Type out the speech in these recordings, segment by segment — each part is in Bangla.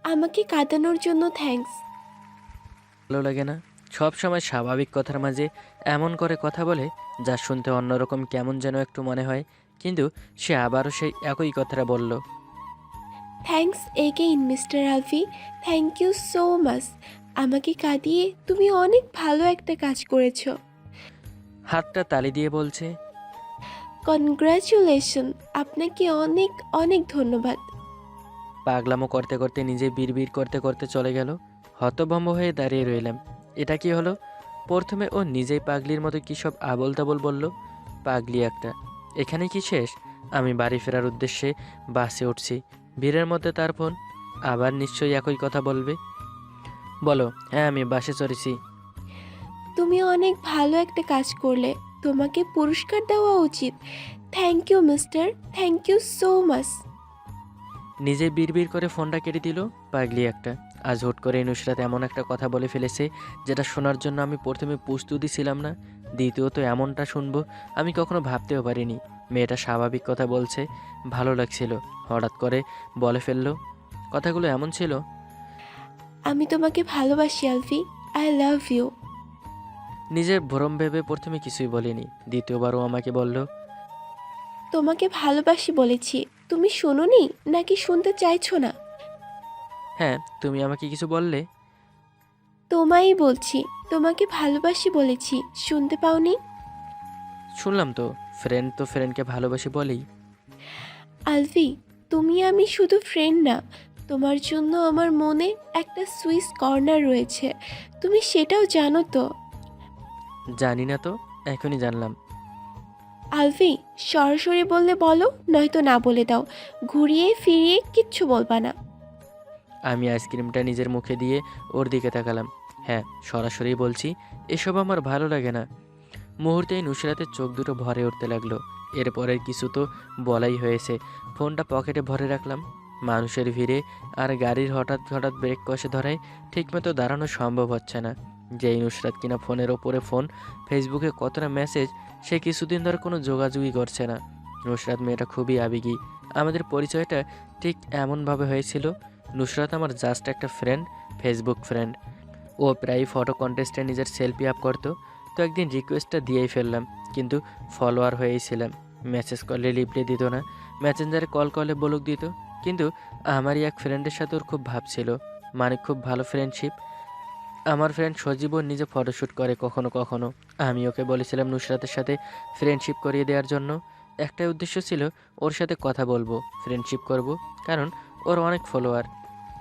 আমাকে কাঁদানোর জন্য থ্যাঙ্কস। ভালো লাগে না? সব সময় স্বাভাবিক কথার মাঝে এমন করে কথা বলে, যা শুনতে অন্যরকম কেমন যেন একটু মনে হয়। কিন্তু সে আবারও সেই একই কথাটা বলল। Thanks again mister Alfie. Thank you so much. আমাকে কাঁদিয়ে তুমি অনেক ভালো একটা কাজ করেছো। হাতটা তালি দিয়ে বলছে। কনগ্রাচুলেশন। আপনাকে অনেক অনেক ধন্যবাদ। পাগলামো করতে করতে নিজে বিড়বিড় করতে করতে চলে গেল। হতভম্ব হয়ে দাঁড়িয়ে রইলাম। এটা কি হলো? প্রথমে ও নিজেই পাগলির মতো কী সব আবোল তাবোল বলল। পাগলি একটা। এখানে কি শেষ? আমি বাড়ি ফেরার উদ্দেশ্যে বাসে উঠছি। ভিড়ের মধ্যে তার ফোন। আবার নিশ্চয়ই একই কথা বলবে। বলো। হ্যাঁ, আমি বাসে চড়েছি। তুমি অনেক ভালো একটা কাজ করলে। তোমাকে পুরস্কার দেওয়া উচিত। Thank you mister. Thank you so much. নিজে বিড়বিড় করে ফোনটা কেটে দিল। পাগলি একটা। আজ হুট করে নুসরাত এমন একটা কথা বলে ফেলেছে, যেটা শোনার জন্য আমি প্রথমে প্রস্তুতি ছিলাম না। দ্বিতীয়ত এমনটা শুনবো আমি কখনো ভাবতেও পারিনি। মেয়েটা স্বাভাবিক কথা বলছে, ভালো লাগছিল। হঠাৎ করে বলে ফেললো। কথাগুলো এমন ছিল। আমি তোমাকে ভালোবাসি আলফি। I love you. নিজের ভ্রম ভেবে প্রথমে কিছুই বলিনি। দ্বিতীয়বারও আমাকে বলল। তোমাকে ভালোবাসি বলেছি। তুমি শোনোনি নাকি শুনতে চাইছো না? হ্যাঁ, তুমি আমাকে কিছু বললে। তোমায়ই বলছি। তোমাকে ভালোবাসি বলেছি। শুনতে পাওনি? শুনলাম তো। ফ্রেন্ড তো ফ্রেন্ডকে ভালোবাসি বলেই। আলফি, তুমি আমি শুধু ফ্রেন্ড না, তোমার জন্য আমার মনে একটা সুইস কর্নার রয়েছে। তুমি সেটাও জানো তো? জানি না তো, এখনই জানলাম। আলফি, সরাসরি বললে বলো, নয়তো না বলে দাও। ঘুরিয়ে ফিরিয়ে কিচ্ছু বলবা না। আমি আইসক্রিমটা নিজের মুখে দিয়ে ওর দিকে তাকালাম। হ্যাঁ, সরাসরি বলছি। এসব আমার ভালো লাগে না। মুহূর্তেই নুসরাতের চোখ দুটো ভরে উঠতে লাগলো। এরপরের কিছু তো বলাই হয়েছে। ফোনটা পকেটে ভরে রাখলাম। মানুষের ভিড়ে আর গাড়ির হঠাৎ হঠাৎ ব্রেক কষে ধরায় ঠিকমতো দাঁড়ানো সম্ভব হচ্ছে না। যেই নুসরাত কিনা ফোনের ওপরে ফোন, ফেসবুকে কতটা মেসেজ, সে কিছুদিন ধরে কোনো যোগাযোগই করছে না। নুসরাত মেয়েটা খুবই আবেগী। আমাদের পরিচয়টা ঠিক এমনভাবে হয়েছিল। নুসরাত আমার জাস্ট একটা ফ্রেন্ড, ফেসবুক ফ্রেন্ড। ও প্রায় ফটো কন্টেস্টে নিজের সেলফি আপ করতো। তো একদিন রিকোয়েস্টটা দিয়েই ফেললাম। কিন্তু ফলোয়ার হয়েই ছিলাম। মেসেজ করলে রিপ্লাই দিত না। মেসেঞ্জারে কল করলে বলুক দিত। কিন্তু আমারই এক ফ্রেন্ডের সাথে ওর খুব ভাব ছিল। মানে খুব ভালো ফ্রেন্ডশিপ। আমার ফ্রেন্ড সজীবও নিজে ফটোশ্যুট করে কখনো কখনো। আমি ওকে বলেছিলাম নুসরাতের সাথে ফ্রেন্ডশিপ করিয়ে দেওয়ার জন্য। একটাই উদ্দেশ্য ছিল, ওর সাথে কথা বলবো, ফ্রেন্ডশিপ করব। কারণ ওর অনেক ফলোয়ার।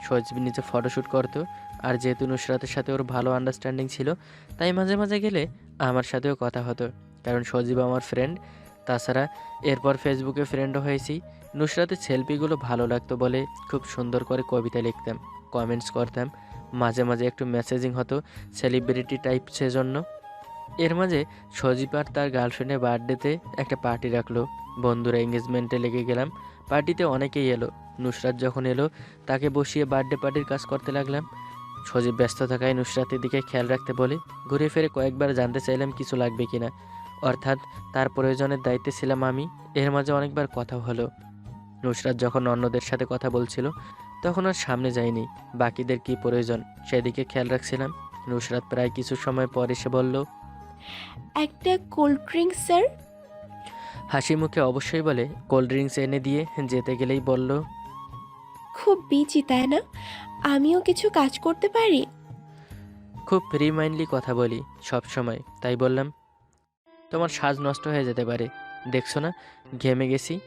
সজীব নিজে ফটোশ্যুট করতো। আর যেহেতু নুসরাতের সাথে ওর ভালো আন্ডারস্ট্যান্ডিং ছিল, তাই মাঝে মাঝে গেলে আমার সাথেও কথা হতো। কারণ সজীব আমার ফ্রেন্ড। তাছাড়া এরপর ফেসবুকে ফ্রেন্ডও হয়েছি। নুসরাতের সেলফিগুলো ভালো লাগতো বলে খুব সুন্দর করে কবিতা লিখতাম, কমেন্টস করতাম। মাঝে মাঝে একটু মেসেজিং হতো, সেলিব্রিটি টাইপ সেজন্য। এর মাঝে সজীব আর তার গার্লফ্রেন্ডের বার্থডেতে একটা পার্টি রাখলো। বন্ধুরা এঙ্গেজমেন্টে লেগে গেলাম। পার্টিতে অনেকেই এলো। নুসরাত যখন এলো, তাকে বসিয়ে বার্থডে পার্টির কাজ করতে লাগলাম। সজীব ব্যস্ত থাকায় নুসরাতের দিকে খেয়াল রাখতে বলে। ঘুরে ফিরে কয়েকবার জানতে চাইলাম কিছু লাগবে কিনা। অর্থাৎ তার প্রয়োজনের দায়িত্বে ছিলাম আমি। এর মাঝে অনেকবার কথা হলো। নুসরাত যখন অন্যদের সাথে কথা বলছিল, তখন আর সামনে যায়নি। বাকিদের কি প্রয়োজন সেদিকে খেয়াল রাখছিলাম। নুসরাত প্রায় কিছু সময় পর এসে বলল। একটা কোল্ড ড্রিঙ্কস স্যার। হাসি মুখে অবশ্যই বলে কোল্ড ড্রিঙ্কস এনে দিয়ে যেতে গেলেই বলল। খুব বিচি তাই না? আমিও কিছু কাজ করতে পারি। খুব ফ্রি মাইন্ডলি কথা বলি সব সময়, তাই বললাম। তোমার সাজ নষ্ট হয়ে যেতে পারে, দেখছো না ঘেমে গেছি।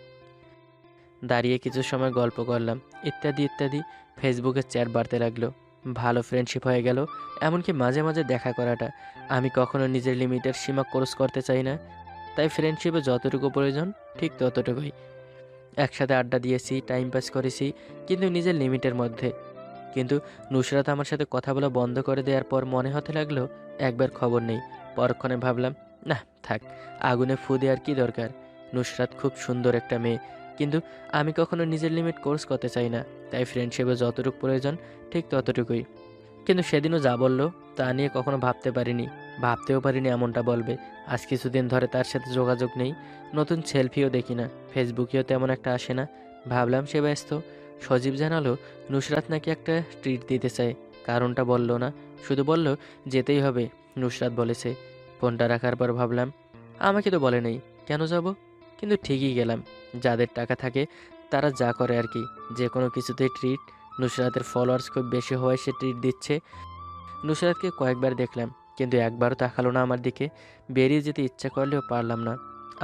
দাঁড়িয়ে কিছু সময় গল্প করলাম, ইত্যাদি ইত্যাদি। ফেসবুকে চ্যাট বাড়তে লাগলো। ভালো ফ্রেন্ডশিপ হয়ে গেল। এমনকি মাঝে মাঝে দেখা করাটা। আমি কখনো নিজের লিমিটের সীমা ক্রস করতে চাই না। তাই ফ্রেন্ডশিপে যতটুকু প্রয়োজন ঠিক ততটুকুই। একসাথে আড্ডা দিয়েছি, টাইম পাস করেছি, কিন্তু নিজের লিমিটের মধ্যে। কিন্তু নুসরাত আমার সাথে কথা বলা বন্ধ করে দেওয়ার পর মনে হতে লাগলো একবার খবর নেই। পরক্ষণে ভাবলাম, না থাক, আগুনে ফু দেওয়ার কী দরকার। নুসরাত খুব সুন্দর একটা মেয়ে, কিন্তু আমি কখনো নিজের লিমিট কোর্স করতে চাই না। তাই ফ্রেন্ডশিপে যতটুকু প্রয়োজন ঠিক ততটুকুই। কিন্তু সেদিনও যা বলল, তা নিয়ে কখনো ভাবতে পারিনি। ভাবতেও পারিনি এমনটা বলবে। আজ কিছুদিন ধরে তার সাথে যোগাযোগ নেই। নতুন সেলফিও দেখি না, ফেসবুকেও তেমন একটা আসে না। ভাবলাম সে ব্যস্ত। সজীব জানালো নুসরাত নাকি একটা ট্রিট দিতে চায়। কারণটা বলল না, শুধু বলল যেতেই হবে, নুসরাত বলেছে। ফোনটা রাখার পর ভাবলাম আমাকে তো বলে নেই, কেন যাব? কিন্তু ঠিকই গেলাম। যাদের টাকা থাকে তারা যা করে আর কি, যে কোনো কিছুতেই ট্রিট। নুসরাতের ফলোয়ার্স খুব বেশি হওয়ায় সে ট্রিট দিচ্ছে। নুসরাতকে কয়েকবার দেখলাম, কিন্তু একবারও তাকালো না আমার দিকে। বেরিয়ে যেতে ইচ্ছা করলেও পারলাম না।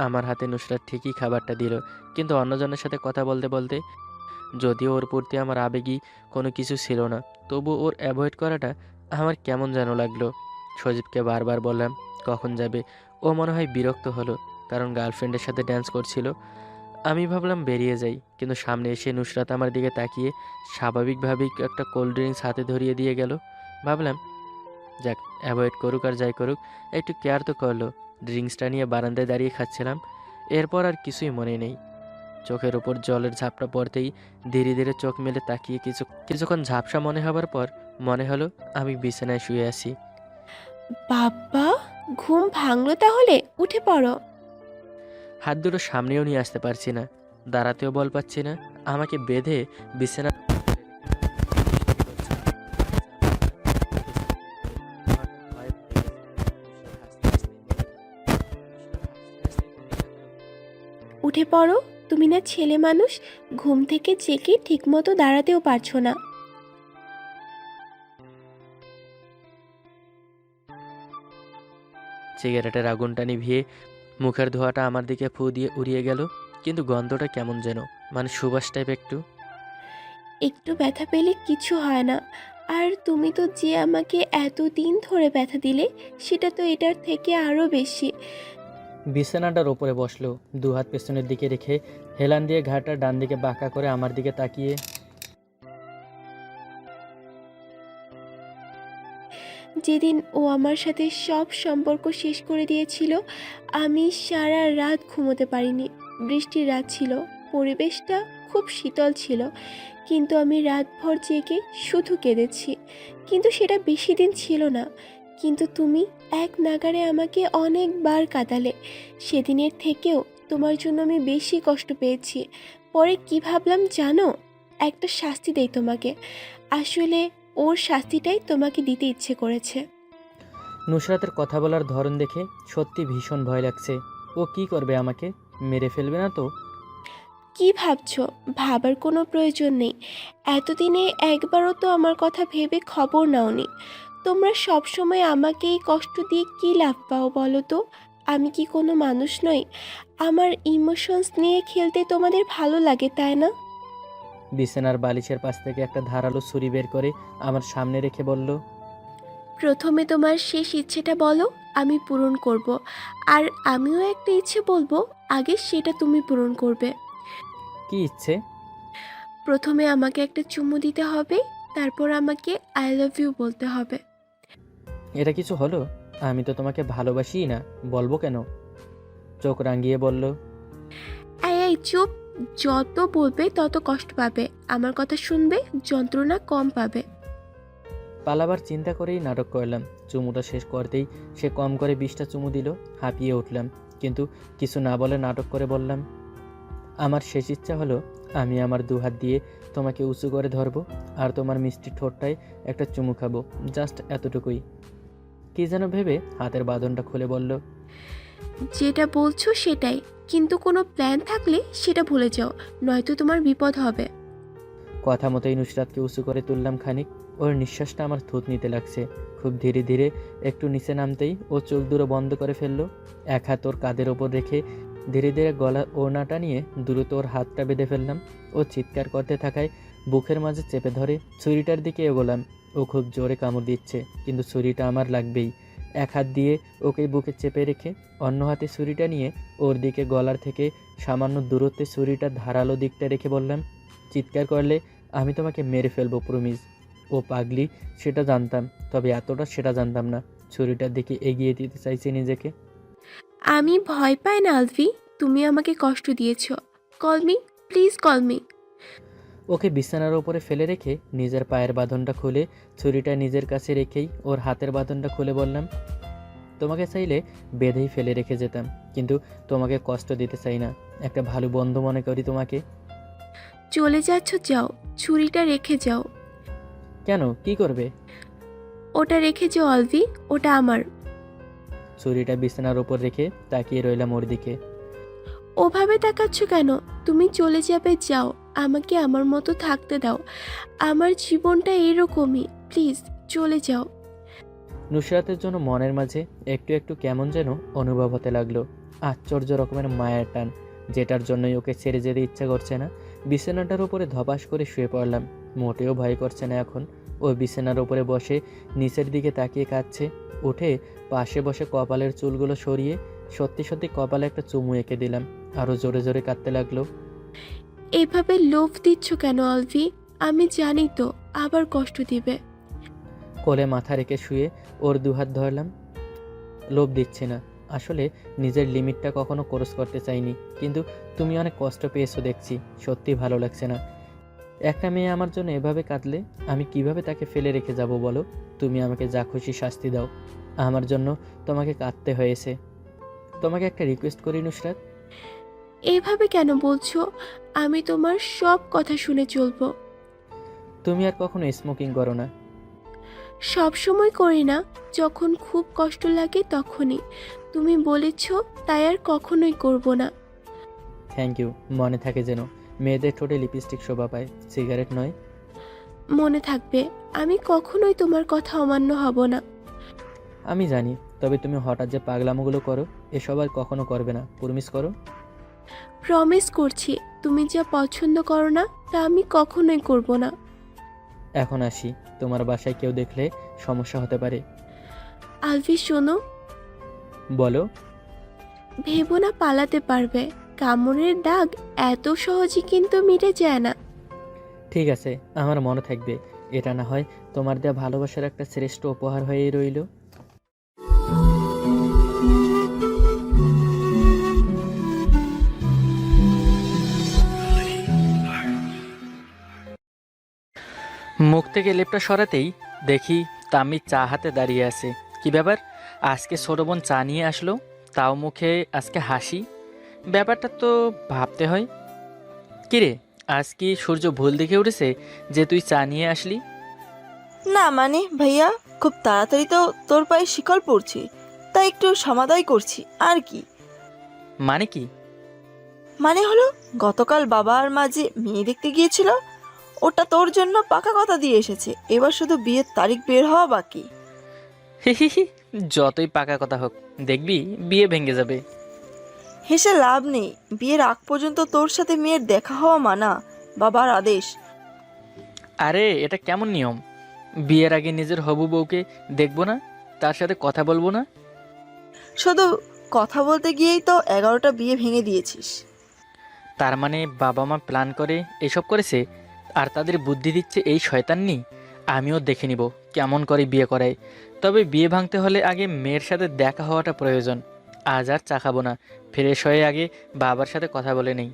আমার হাতে নুসরাত ঠিকই খাবারটা দিল, কিন্তু অন্যজনের সাথে কথা বলতে বলতে। যদিও ওর প্রতি আমার আবেগী কোনো কিছু ছিল না, তবু ওর অ্যাভয়েড করাটা আমার কেমন যেন লাগলো। সজীবকে বারবার বললাম কখন যাবে। ও মনে হয় বিরক্ত হলো, কারণ গার্লফ্রেন্ডের সাথে ড্যান্স করছিল। আমি ভাবলাম বেরিয়ে যাই, কিন্তু সামনে এসে নুসরাত আমার দিকে তাকিয়ে স্বাভাবিকভাবেই একটা কোল্ড ড্রিঙ্কস হাতে ধরিয়ে দিয়ে গেল। ভাবলাম যাক, অ্যাভয়েড করুক আর যাই করুক, একটু কেয়ার তো করলো। ড্রিঙ্কসটা নিয়ে বারান্দায় দাঁড়িয়ে খাচ্ছিলাম। এরপর আর কিছুই মনে নেই। চোখের ওপর জলের ঝাপটা পড়তেই ধীরে ধীরে চোখ মেলে তাকিয়ে কিছুক্ষণ ঝাপসা মনে হবার পর মনে হলো আমি বিছানায় শুয়ে আছি। বাবা, ঘুম ভাঙলো তাহলে? উঠে পড়ো। হাত দুটো সামনেও নিয়ে আসতে পারছি না, দাঁড়াতেও বল পাচ্ছি না। আমাকে বেঁধে বিছানা উঠে পড়ো। তুমি না ছেলে মানুষ, ঘুম থেকে জেগে ঠিকমতো দাঁড়াতেও পারছো না। সিগারেটের আগুনটা নিভিয়ে মুখের ধোঁয়াটা আমার দিকে ফু দিয়ে উড়িয়ে গেল, কিন্তু গন্ধটা কেমন যেন, মানে সুবাস টাইপ একটু। একটু ব্যথা পেলে কিছু হয় না। আর তুমি তো যে আমাকে এতদিন ধরে ব্যথা দিলে, সেটা তো এটার থেকে আরও বেশি। বিছানাটার ওপরে বসলো, দু হাত পেছনের দিকে রেখে হেলান দিয়ে ঘাড়টা ডান দিকে বাঁকা করে আমার দিকে তাকিয়ে। যেদিন ও আমার সাথে সব সম্পর্ক শেষ করে দিয়েছিল, আমি সারা রাত ঘুমোতে পারিনি। বৃষ্টির রাত ছিল, পরিবেশটা খুব শীতল ছিল, কিন্তু আমি রাতভর জেগে শুধু কেঁদেছি। কিন্তু সেটা বেশি দিন ছিল না। কিন্তু তুমি এক নাগাড়ে আমাকে অনেকবার কাঁদালে। সেদিনের থেকেও তোমার জন্য আমি বেশি কষ্ট পেয়েছি। পরে কি ভাবলাম জানো? একটা শাস্তি দেই তোমাকে। আসলে ওর শাস্তিটাই তোমাকে দিতে ইচ্ছে করেছে। নুসরাতের কথা বলার ধরন দেখে সত্যি ভীষণ ভয় লাগছে। ও কি করবে, আমাকে মেরে ফেলবে না তো? কি ভাবছো? ভাবার কোনো প্রয়োজন নেই। এতদিনে একবারও তো আমার কথা ভেবে খবর নাওনি। তোমরা সবসময় আমাকেই কষ্ট দিয়ে কী লাভ পাও বলো তো? আমি কি কোনো মানুষ নই? আমার ইমোশনস নিয়ে খেলতে তোমাদের ভালো লাগে, তাই না? বিছানার বালিশের পাশ থেকে একটা ধারালো ছুরি বের করে আমার সামনে রেখে বলল, প্রথমে তোমার শেষ ইচ্ছেটা বলো, আমি পূরণ করব। আর আমিও একটা ইচ্ছে বলবো, আগে সেটা তুমি পূরণ করবে। কি ইচ্ছে? প্রথমে আমাকে একটা চুমু দিতে হবে, তারপর আমাকে আই লাভ ইউ বলতে হবে। এটা কিছু হলো? আমি তো তোমাকে ভালোবাসিই না, বলবো কেন? চোখ রাঙিয়ে বলল, এই এই চুপ! যত বলবে তত কষ্ট পাবে, আমার কথা শুনবে যন্ত্রণা কম পাবে। পালাবার চিন্তা করেই নাটক করলাম। চুমুটা শেষ করতেই সে কম করে 20টা চুমু দিল। হাঁপিয়ে উঠলাম, কিন্তু কিছু না বলে নাটক করে বললাম, আমার শেষ ইচ্ছা হলো আমি আমার দুহাত দিয়ে তোমাকে উঁচু করে ধরবো আর তোমার মিষ্টি ঠোঁটটায় একটা চুমু খাবো, জাস্ট এতটুকুই। কি যেন ভেবে হাতের বাঁধনটা খুলে বলল, যেটা বলছো সেটাই, কিন্তু কোনো প্ল্যান থাকলে সেটা ভুলে যাও, নয়তো তোমার বিপদ হবে। কথা মতোই নুসরাতকে উঁচু করে তুললাম খানিক। ওর নিঃশ্বাসটা আমার থুতনিতে লাগছে। খুব ধীরে ধীরে একটু নিচে নামতেই ও চোখ দুটো বন্ধ করে ফেললো। এক হাত ওর কাঁধের ওপর রেখে ধীরে ধীরে গলা ওড়নাটা নিয়ে দ্রুত ওর হাতটা বেঁধে ফেললাম। ও চিৎকার করতে থাকায় বুকের মাঝে চেপে ধরে ছুরিটার দিকে এগোলাম। ও খুব জোরে কামড় দিচ্ছে, কিন্তু ছুরিটা আমার লাগবেই। এক হাত দিয়ে ওকে বুকে চেপে রেখে অন্য হাতে ছুরিটা নিয়ে ওর দিকে গলার থেকে সামান্য দূরত্বে ছুরিটার ধারালো দিকটা রেখে বললাম, চিৎকার করলে আমি তোমাকে মেরে ফেলবো, প্রমিস। ও পাগলি সেটা জানতাম, তবে এতটা সেটা জানতাম না। ছুরিটার দিকে এগিয়ে দিতে চাইছে নিজেকে। আমি ভয় পাই না আলভি, তুমি আমাকে কষ্ট দিয়েছো। Call me, please call me. ওকে বিছানার ওপরে ফেলে রেখে নিজের পায়ের বাঁধনটা খুলে ছুরিটা নিজের কাছে রেখেই ওর হাতের বাঁধনটা খুলে বললাম, তোমাকে চাইলে বেঁধেই ফেলে রেখে যেতাম, কিন্তু তোমাকে কষ্ট দিতে চাই না। একটা ভালো বন্ধু মনে করি তোমাকে। চলে যাচ্ছ যাও, ছুরিটা রেখে যাও। কেন, কি করবে? ওটা রেখে যাও অলভি, ওটা আমার। ছুরিটা বিছানার ওপর রেখে তাকিয়ে রইলাম ওর দিকে। ওভাবে তাকাচ্ছ কেন? তুমি চলে যাবে, যাও। আমাকে আমার মতো থাকতে দাও। আমার জীবনটা এরকমই, প্লিজ চলে যাও। নুসরাতের জন্য মনের মাঝে একটু একটু কেমন যেন অনুভব হতে লাগলো। আশ্চর্য রকমের মায়ের টান, যেটার জন্যই ওকে ছেড়ে যেতে ইচ্ছা করছে না। বিছানাটার উপরে ধপাস করে শুয়ে পড়লাম। মোটেও ভয় করছে না এখন। ও বিছানার উপরে বসে নিচের দিকে তাকিয়ে কাঁদছে। উঠে পাশে বসে কপালের চুলগুলো সরিয়ে সত্যি সত্যি কপালে একটা চুমু এঁকে দিলাম। আরও জোরে জোরে কাঁদতে লাগলো। এভাবে লোভ দিচ্ছ কেন অলভি? আমি জানি তো আবার কষ্ট দিবে। কোলে মাথা রেখে শুয়ে ওর দুহাত ধরলাম। লোভ দিচ্ছে না, আসলে নিজের লিমিটটা কখনো ক্রস করতে চাইনি। কিন্তু তুমি অনেক কষ্ট পেয়েছো দেখছি, সত্যি ভালো লাগছে না। একটা মেয়ে আমার জন্য এভাবে কাঁদলে আমি কিভাবে তাকে ফেলে রেখে যাব বলো? তুমি আমাকে যা খুশি শাস্তি দাও, আমার জন্য তোমাকে কাঁদতে হয়েছে। তোমাকে একটা রিকোয়েস্ট করি নুসরাত। এভাবে কেন বলছো? আমি তোমার সব কথা শুনে চলবো। তুমি আর কখনো স্মোকিং করো না। সব সময় করি না, যখন খুব কষ্ট লাগে তখনই। তুমি বলেছ, তাই আর কখনোই করব না। থ্যাংক ইউ, মনে থাকে যেন। মেয়েদের ঠোঁটে লিপস্টিক শোভা পায়, সিগারেট নয়। মনে থাকবে, আমি কখনোই তোমার কথা অমান্য হব না। আমি জানি, তবে তুমি হঠাৎ যে পাগলামোগুলো করো এসব আর কখনো করবে না, প্রমিস করো। প্রমিস করছি, তুমি যা পছন্দ করো না তা আমি কখনোই করব না। এখন আসি, তোমার বাসায় কেউ দেখলে সমস্যা হতে পারে। আলভি শোনো, বলো। ভেবো না পালাতে পারবে। কামড়ের দাগ এত সহজে কিন্তু মিটে যায় না। ঠিক আছে, আমার মনে থাকবে। এটা না হয় তোমার দেওয়া ভালোবাসার একটা শ্রেষ্ঠ উপহার হয়েই রইল। মুখ থেকে লেপটা সরাতেই দেখি তাম্মি চা হাতে দাঁড়িয়ে আছে। কি ব্যাপার, আজকে ছোট বোন চা নিয়ে আসলো, তাও মুখে আজকে হাসি। ব্যাপারটা তো ভাবতে হয়। কিরে, আজ কি সূর্য ভুল দেখে উঠেছে যে তুই চা নিয়ে আসলি? না মানে ভাইয়া, খুব তাড়াতাড়ি তো তোর পায়ে শিকল পড়ছে, তাই একটু সমাদাই করছি আর কি। মানে কি? মানে হলো, গতকাল বাবা আর মা যে মেয়ে দেখতে গিয়েছিল, ওটা তোর জন্য পাকা কথা দিয়ে এসেছে। এবার শুধু বিয়ের তারিখ বের হওয়া বাকি। হি হি হি, যতই পাকা কথা হোক, দেখবি বিয়ে ভেঙে যাবে। হেসে লাভ নেই, বিয়ের আগ পর্যন্ত তোর সাথে মেয়ের দেখা হওয়া মানা, বাবার আদেশ। আরে এটা কেমন নিয়ম? বিয়ের আগে নিজের হবু বউকে দেখবো না, তার সাথে কথা বলবো না? শুধু কথা বলতে গিয়েই তো 11টা বিয়ে ভেঙে দিয়েছিস। তার মানে বাবা মা প্ল্যান করে এসব করেছে, আর তাদের বুদ্ধি দিচ্ছে এই শয়তাননি। আমিও দেখে নিব কেমন করে বিয়ে করায়। তবে বিয়ে ভাঙতে হলে আগে মেয়ের সাথে দেখা হওয়াটা প্রয়োজন। আজ আর চা খাবো না, ফ্রেশ হয়ে আগে বাবার সাথে কথা বলে নেই।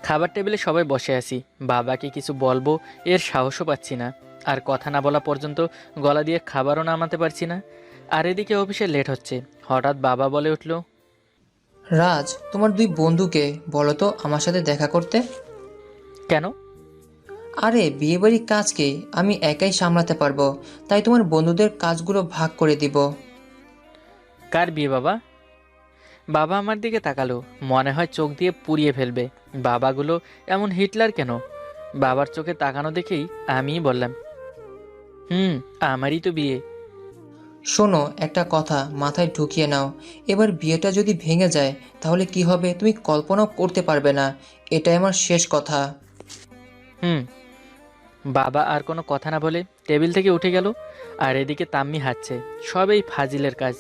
খাবার টেবিলে সবাই বসে আছি, বাবাকে কিছু বলবো এর সাহসও পাচ্ছি না। আর কথা না বলা পর্যন্ত গলা দিয়ে খাবারও নামাতে পারছি না। আর এদিকে অফিসে লেট হচ্ছে। হঠাৎ বাবা বলে উঠল, রাজ, তোমার দুই বন্ধুকে বলো তো আমার সাথে দেখা করতে। কেন? আরে বিয়েবাড়ির কাজকে আমি একাই সামলাতে পারবো, তাই তোমার বন্ধুদের কাজগুলো ভাগ করে দিব। কার বিয়ে বাবা? বাবা আমার দিকে তাকালো, মনে হয় চোখ দিয়ে পুড়িয়ে ফেলবে। বাবাগুলো এমন হিটলার কেন? বাবার চোখে তাকানো দেখেই আমিই বললাম, আমারই তো বিয়ে। শোনো, একটা কথা মাথায় ঢুকিয়ে নাও, এবার বিয়েটা যদি ভেঙে যায় তাহলে কি হবে তুমি কল্পনাও করতে পারবে না। এটাই আমার শেষ কথা। হুম। বাবা আর কোনো কথা না বলে টেবিল থেকে উঠে গেল। আর এদিকে তাম্মি হাঁটছে। সব এই ফাজিলের কাজ।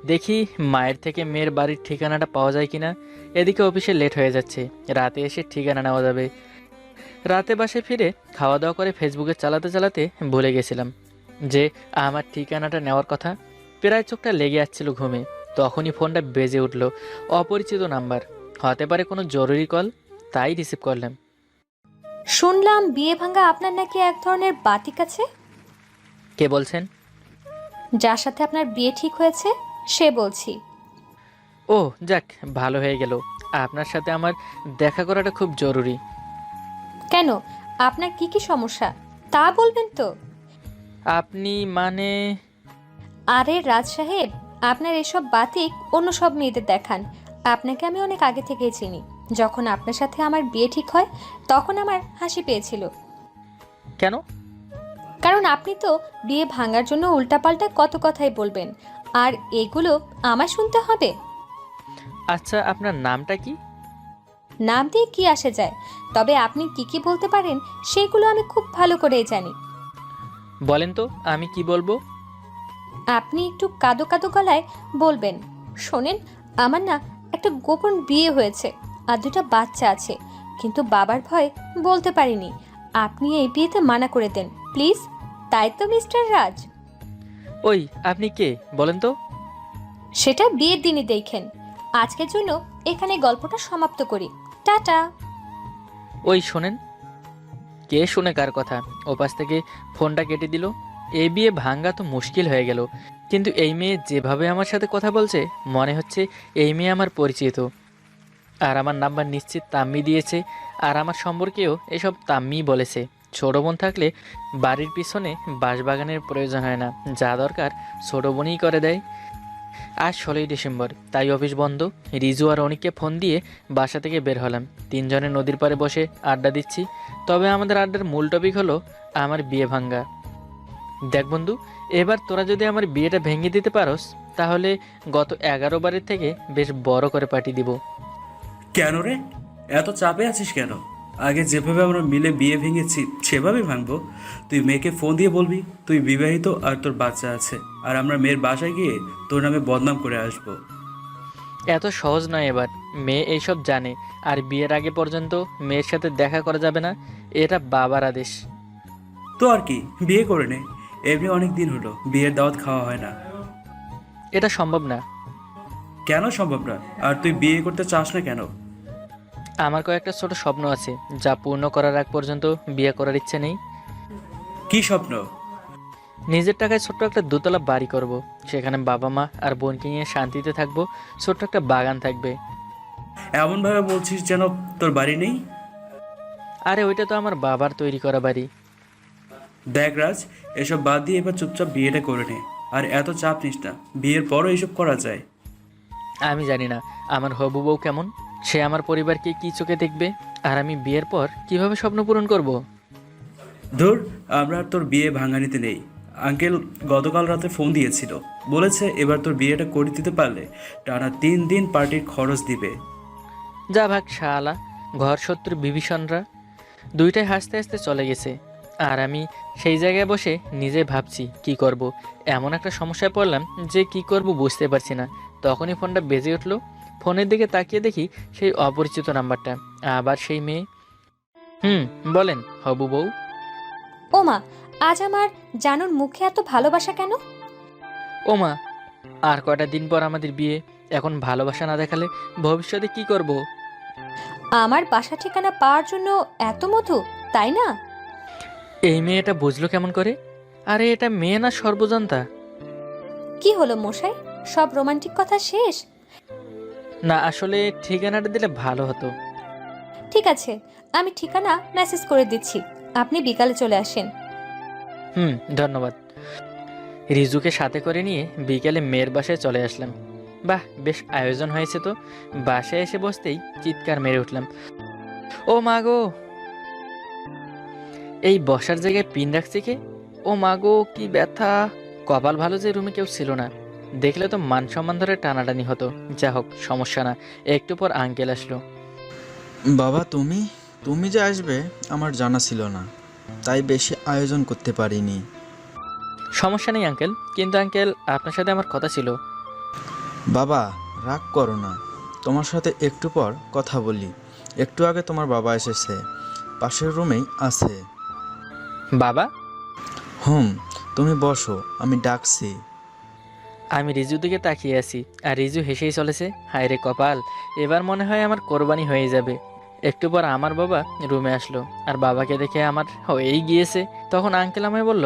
দেখি মায়ের থেকে মেয়ের বাড়ির ঠিকানাটা পাওয়া যায় কিনা। এদিকে অফিসে লেট হয়ে যাচ্ছে, রাতে এসে ঠিকানা নেওয়া যাবে। রাতে বাসে ফিরে খাওয়া দাওয়া করে ফেসবুকে চালাতে চালাতে ভুলে গেছিলাম যে আমার ঠিকানাটা নেওয়ার কথা। প্রায় চোখটা লেগে যাচ্ছিল ঘুমে, তখনই ফোনটা বেজে উঠল। অপরিচিত নাম্বার, হতে পারে কোনো জরুরি কল, তাই রিসিভ করলাম। শুনলাম বিয়ে ভাঙা আপনার নাকি এক ধরনের বাতিক আছে। কে বলছেন? যার সাথে আপনার বিয়ে ঠিক হয়েছে সে বলছি। ও যাক, ভালো হয়ে গেল। আপনার সাথে আমার দেখা করাটা খুব জরুরি। কেন, আপনার কি কি সমস্যা তা বলবেন তো? আপনি মানে? আরে রাজ সাহেব, আপনার এসব বাতিক অন্য সব মেয়েদের দেখান। আপনাকে আমি অনেক আগে থেকেই চিনি। যখন আপনার সাথে আমার বিয়ে ঠিক হয় তখন আমার হাসি পেয়েছিল। কেন? কারণ আপনি তো বিয়ে ভাঙার জন্য উল্টাপাল্টা কত কথাই বলবেন, আর এগুলো আমার শুনতে হবে? আচ্ছা, আপনার নামটা কি? নাম দিয়ে কি আসে যায়, তবে আপনি কি কি বলতে পারেন সেগুলো আমি খুব ভালো করেই জানি। বলেন তো, আমি কি বলবো? আপনি একটু কাদো কাদো গলায় বলবেন, শোনেন, আমার না একটা গোপন বিয়ে হয়েছে আর দুটো বাচ্চা আছে, কিন্তু বাবার ভয় বলতে পারিনি। আপনি এই বিয়েতে মানা করে দেন প্লিজ। তাই তো মিস্টার রাজ? ওই, আপনি কে বলেন তো? সেটা বিয়ের দিনই দেখেন। আজকের জন্য এখানে গল্পটা সমাপ্ত করি। টাটা। ওই শোনেন। কে শুনে কার কথা? ওপাশ থেকে ফোনটা কেটে দিল। এই বিয়ে ভাঙ্গা তো মুশকিল হয়ে গেল, কিন্তু এই মেয়ে যেভাবে আমার সাথে কথা বলছে মনে হচ্ছে এই মেয়ে আমার পরিচিত। আর আমার নাম্বার নিশ্চিত তাম্মি দিয়েছে, আর আমার সম্পর্কেও এসব তাম্মিই বলেছে। ছোটো বোন থাকলে বাড়ির পিছনে বাঁশবাগানের প্রয়োজন হয় না, যা দরকার ছোটো বোনই করে দেয়। আজ 16ই ডিসেম্বর, তাই অফিস বন্ধ। রিজু আর অনিককে ফোন দিয়ে বাসা থেকে বের হলাম। তিনজনে নদীর পাড়ে বসে আড্ডা দিচ্ছি। তবে আমাদের আড্ডার মূল টপিক হলো আমার বিয়ে ভাঙ্গা। দেখ বন্ধু, এবার তোরা যদি আমার বিয়েটা ভেঙে দিতে পারোস তাহলে গত 11 বারের থেকে বেশ বড় করে পার্টি দিব। কেন রে, এত চাপে আছিস কেন? আগে যেভাবে আমরা মিলে বিয়ে ভেঙেছি সেভাবে ভাঙবো। তুই মেয়েকে ফোন দিয়ে বলবি তুই বিবাহিত আর তোর বাচ্চা আছে, আর আমরা মেয়ের বাসায় গিয়ে তোর নামে বদনাম করে আসবো। এত সহজ নয়। এবার মেয়ে এইসব জানে, আর বিয়ের আগে পর্যন্ত মেয়ের সাথে দেখা করা যাবে না, এটা বাবার আদেশ। তো আর কি, বিয়ে করে নে। এমনি অনেক দিন হলো বিয়ের দাওয়াত খাওয়া হয় না। এটা সম্ভব না। কেন সম্ভব না? আর তুই বিয়ে করতে চাস না কেন? আমার কয়েকটা ছোট স্বপ্ন আছে, যা পূর্ণ করার আগ পর্যন্ত বিয়ে করার ইচ্ছে নেই। কি স্বপ্ন? নিজের টাকায় ছোট্ট একটা দোতলা বাড়ি করব, সেখানে বাবা মা আর বোনকে নিয়ে শান্তিতে থাকবো। ছোট্ট একটা বাগান থাকবে। এমনভাবে বলছিস যেন তোর বাড়ি নেই। আরে ওইটা তো আমার বাবার তৈরি করা বাড়ি। দেখ রাজ, এসব বাদ দিয়ে এবার চুপচাপ বিয়েটা করে নে। আর এত চাপ নিস না, বিয়ের পরও এইসব করা যায়। আমি জানি না আমার হবু বউ কেমন, সে আমার পরিবারকে কি চোখে দেখবে, আর আমি বিয়ের পর কিভাবে স্বপ্ন পূরণ করব। ধুর, আমরা আর তোর বিয়ে ভাঙানিতে নেই। আঙ্কেল গতকাল রাতে ফোন দিয়েছিল, বলেছে এবার তোর বিয়েটা করে দিতে পারলে টানা 3 দিন পার্টির খরচ দিবে। যা ভাগ শালা, ঘর শত্রু বিভীষণরা দুইটাই হাসতে হাসতে চলে গেছে। আর আমি সেই জায়গায় বসে নিজে ভাবছি কি করব। এমন একটা সমস্যায় পড়লাম যে কি করব বুঝতে পারছি না। তখনই ফোনটা বেজে উঠলো। ফোনের দিকে তাকিয়ে দেখি সেই অপরিচিত নাম্বারটা, আবার সেই মেয়ে। বলেন হবু বউ। ওমা, আজ আমার জানুর মুখে এত ভালোবাসা কেন? ওমা, আর কয়টা দিন পর আমাদের বিয়ে, এখন ভালোবাসা না দেখালে ভবিষ্যতে কি করব? আমার বাসা ঠিকানা পাওয়ার জন্য এত মধু, তাই না? এই মেয়েটা বুঝলো কেমন করে? আরে এটা মেয়ে না সর্বজন্তা। কি হলো মশাই, সব রোমান্টিক কথা শেষ? না, আসলে ঠিকানাটা দিলে ভালো হতো। ঠিক আছে, আমি ঠিকানা মেসেজ করে দিচ্ছি, আপনি বিকালে চলে আসেন। ধন্যবাদ। রিজুকে সাথে করে নিয়ে বিকেলে মেয়ের বাসায় চলে আসলাম। বাহ, বেশ আয়োজন হয়েছে তো। বাসায় এসে বসতেই চিৎকার মেরে উঠলাম, ও মা গো! এই বসার জায়গায় পিন রাখছে কে? ও মা গো, কি ব্যথা! কপাল ভালো যে রুমে কেউ ছিল না, দেখলে তো মান সম্মান ধরে টানাটানি হতো। যা হোক, সমস্যা না। একটু পর আঙ্কেল আসলো। বাবা, তুমি তুমি যে আসবে আমার জানা ছিল না, তাই বেশি আয়োজন করতে পারিনি। সমস্যা নেই আঙ্কেল, কিন্তু আঙ্কেল আপনার সাথে আমার কথা ছিল। বাবা, রাগ করো না, তোমার সাথে একটু পর কথা বলি। একটু আগে তোমার বাবা এসেছে, পাশের রুমেই আছে। বাবা? তুমি বসো, আমি ডাকছি। আমি রিজুর দিকে তাকিয়ে আছি, আর রিজু হেসেই চলেছে। হায় রে কপাল, এবার মনে হয় আমার কোরবানি হয়ে যাবে। একটু পর আমার বাবা রুমে আসলো, আর বাবাকে দেখে আমার হয়েই গিয়েছে। তখন আঙ্কেল আমায় বলল,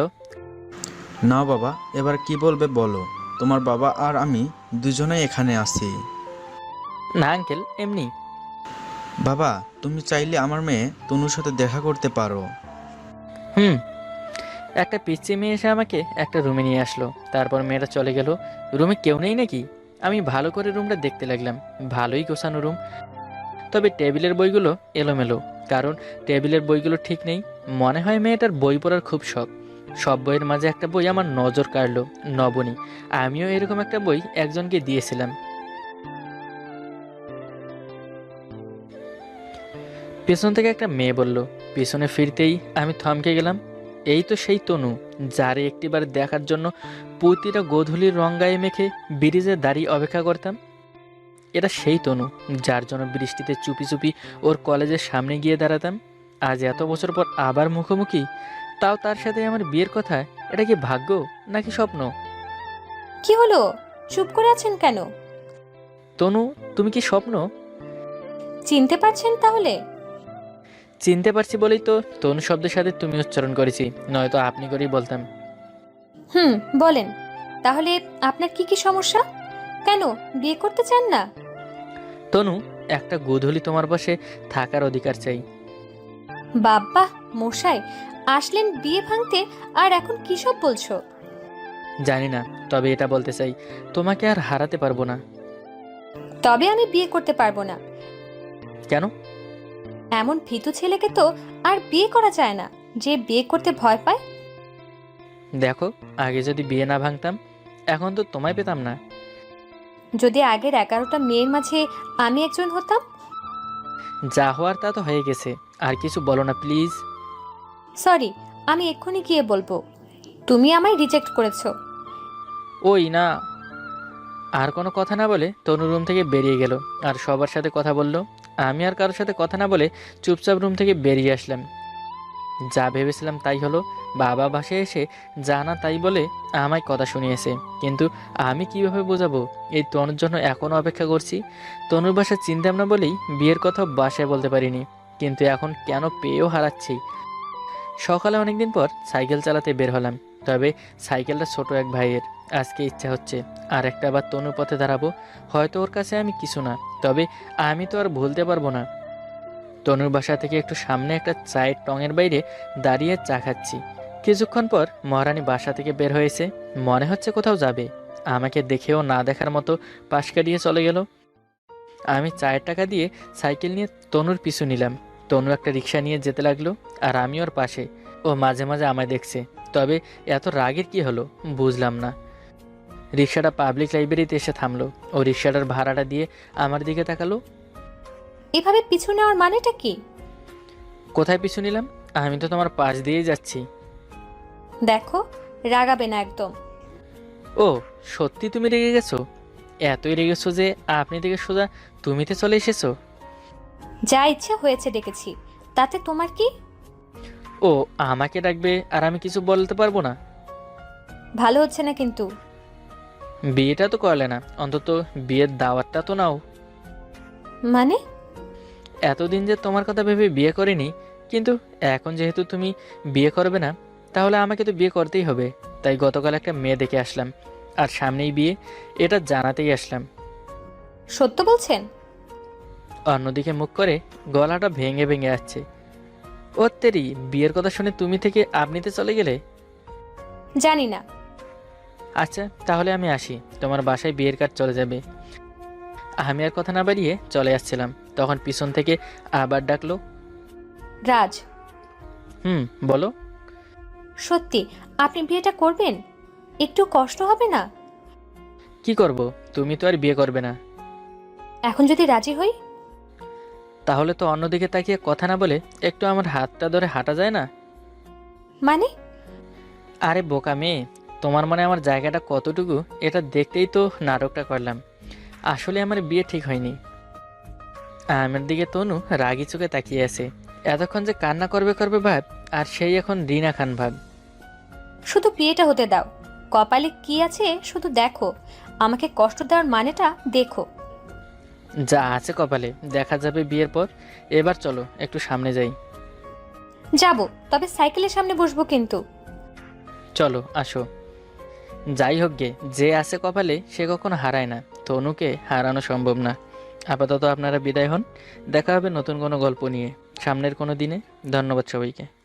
না বাবা, এবার কি বলবে বলো। তোমার বাবা আর আমি দুজনেই এখানে আছি। না আঙ্কেল, এমনি। বাবা, তুমি চাইলে আমার মেয়ে তনুর সাথে দেখা করতে পারো। হুম। একটা পিচ্চি মেয়ে এসে আমাকে একটা রুমে নিয়ে আসলো, তারপর মেয়েটা চলে গেল। রুমে কেউ নেই নাকি? আমি ভালো করে রুমটা দেখতে লাগলাম। ভালোই গোছানো রুম, তবে টেবিলের বইগুলো এলোমেলো, কারণ টেবিলের বইগুলো ঠিক নেই। মনে হয় মেয়েটার বই পড়ার খুব শখ। সব বইয়ের মাঝে একটা বই আমার নজর কাড়লো, নবনী। আমিও এরকম একটা বই একজনকে দিয়েছিলাম। পেছন থেকে একটা মেয়ে বলল। পিছনে ফিরতেই আমি থমকে গেলাম। এই তো সেই তনু, যারে একটিবার দেখার জন্য প্রতিটা গোধূলির রং গায়ে মেখে ব্রিজে দাঁড়িয়ে অপেক্ষা করতাম। এটা সেই তনু, যার জন্য বৃষ্টিতে চুপি চুপি ওর কলেজের সামনে গিয়ে দাঁড়াতাম। আজ এত বছর পর আবার মুখোমুখি, তাও তার সাথে আমার বিয়ের কথা। এটা কি ভাগ্য নাকি স্বপ্ন? কি হলো, চুপ করে আছেন কেন? তনু, তুমি কি স্বপ্ন? চিনতে পারছেন তাহলে? চিনতে পারছি বলেই তো তনু শব্দের সাথে তুমি উচ্চারণ করেছি, নয়তো আপনি করেই বলতাম। বলেন তাহলে, আপনার কি কি সমস্যা? কেন বিয়ে করতে চান না? তনু, একটা গোধূলি তোমার পাশে থাকার অধিকার চাই। বাবা মশাই, আসলেন বিয়ে ভাঙতে আর এখন কি সব বলছো? জানি না, তবে এটা বলতে চাই, তোমাকে আর হারাতে পারবো না। তবে আমি বিয়ে করতে পারবো না। কেন? এমন ভীতু ছেলেকে তো আর বিয়ে করা যায় না, যে বিয়ে করতে ভয় পায়। দেখো, আগে যদি বিয়ে না ভাঙতাম, এখন তো তোমায় পেতাম না। যদি আগের 11টা মেয়ের মাঝে আমি একজন হতাম। যা হওয়ার তা তো হয়ে গেছে, আর কিছু বলো না প্লিজ। সরি, আমি এক্ষুনি গিয়ে বলবো তুমি আমায় রিজেক্ট করেছো। ওই না। আর কোনো কথা না বলে তনু রুম থেকে বেরিয়ে গেল, আর সবার সাথে কথা বলল। আমি আর কারোর সাথে কথা না বলে চুপচাপ রুম থেকে বেরিয়ে আসলাম। যা ভেবেছিলাম তাই হলো। বাবা বাসায় এসে যা না তাই বলে আমায় কথা শুনিয়েছে, কিন্তু আমি কিভাবে বোঝাবো এই তনুর জন্য এখনও অপেক্ষা করছি। তনুর বাসা চিনতাম না বলেই বিয়ের কথা বাসায় বলতে পারিনি, কিন্তু এখন কেন পেয়েও হারাচ্ছি। সকালে অনেকদিন পর সাইকেল চালাতে বের হলাম, তবে সাইকেলটা ছোট এক ভাইয়ের। আজকে ইচ্ছা হচ্ছে আর একটা বার তনুর পথে দাঁড়াবো। হয়তো ওর কাছে আমি কিছু না, তবে আমি তো আর ভুলতে পারবো না। তনুর বাসা থেকে একটু সামনে একটা চায়ের টঙের বাইরে দাঁড়িয়ে চা খাচ্ছি। কিছুক্ষণ পর মহারানী বাসা থেকে বের হয়েছে, মনে হচ্ছে কোথাও যাবে। আমাকে দেখেও না দেখার মতো পাশ কাটিয়ে চলে গেল। আমি চায়ের টাকা দিয়ে সাইকেল নিয়ে তনুর পিছু নিলাম। তনু একটা রিক্সা নিয়ে যেতে লাগলো, আর আমি ওর পাশে। ও মাঝে মাঝে আমায় দেখছে, তবে এত রাগের কি হলো বুঝলাম না। রিক্সাটা পাবলিক লাইব্রেরিতে এসে থামলো। ও রিক্সাটার ভাড়াটা দিয়ে আমার দিকে তাকালো। এভাবে পিছু নেওয়ার মানেটা কি? কোথায় পিছু নিলাম? আমি তো তোমার পাশ দিয়েই যাচ্ছি। দেখো, রাগাবে না একদম। ও, সত্যি তুমি রেগে গেছো? এতই রেগেছো যে আপনি থেকে সোজা তুমিতে চলে এসেছো? যা ইচ্ছে হয়েছে ডেকেছি, তাতে তোমার কি? ও, আমাকে ডাকবে আর আমি কিছু বলতে পারবো না? ভালো হচ্ছে না কিন্তু। বিয়েটা তো করলে না, অন্তত বিয়ের দাওয়াতটা তো নাও। মানে? এতদিন যে তোমার কথা ভেবে বিয়ে করিনি, কিন্তু এখন যেহেতু তুমি বিয়ে করবে না, তাহলে আমাকে তো বিয়ে করতেই হবে। তাই গতকাল একটা মেয়ে দেখে আসলাম, আর সামনেই বিয়ে, এটা জানাতেই আসলাম। সত্য বলছেন? অন্যদিকে মুখ করে গলাটা ভেঙে ভেঙে আসছে। ও তেরি, বিয়ের কথা শুনে তুমি থেকে আপনিতে চলে গেলে? জানি না। আচ্ছা, তাহলে আমি আসি, তোমার বাসায় বিয়ের কাজ চলে যাবে। আমি আর কথা না বাড়িয়ে চলে আসছিলাম, তখন পিছন থেকে আবার ডাকলো। রাজ, বলো। সত্যি আপনি বিয়েটা করবেন? একটু কষ্ট হবে না? কি করব? তুমি তো আর বিয়ে করবে না। এখন যদি রাজি হই? তাহলে তো অন্যদিকে তাকিয়ে কথা না বলে একটু আমার হাতটা ধরে হাঁটা যায় না? মানে? আরে বোকা মেয়ে, তোমার মনে আমার জায়গাটা কতটুকু এটা দেখতেই তো নাটকটা করলাম। আসলে আমার বিয়ে ঠিক হয়নি। আমার দিকে তনু রাগি চোখে তাকিয়ে আছে। এতক্ষণ যে কান্না করবে করবে ভাব, আর সেই এখন রিনা খান ভাব। শুধু বিয়েটা হতে দাও, কপালে কি আছে শুধু দেখো, আমাকে কষ্ট দেওয়ার মানেটা দেখো। যা আছে কপালে দেখা যাবে বিয়ের পর। এবার চলো একটু সামনে যাই। যাবো, তবে সাইকেলের সামনে বসবো কিন্তু। চলো আসো। যাই হোক গে, যে আছে কপালে সে কখনো হারায় না। তনুকে হারানো সম্ভব না। আপাতত আপনারা বিদায় হন। দেখা হবে নতুন কোনো গল্প নিয়ে সামনের কোনো দিনে। ধন্যবাদ সবাইকে।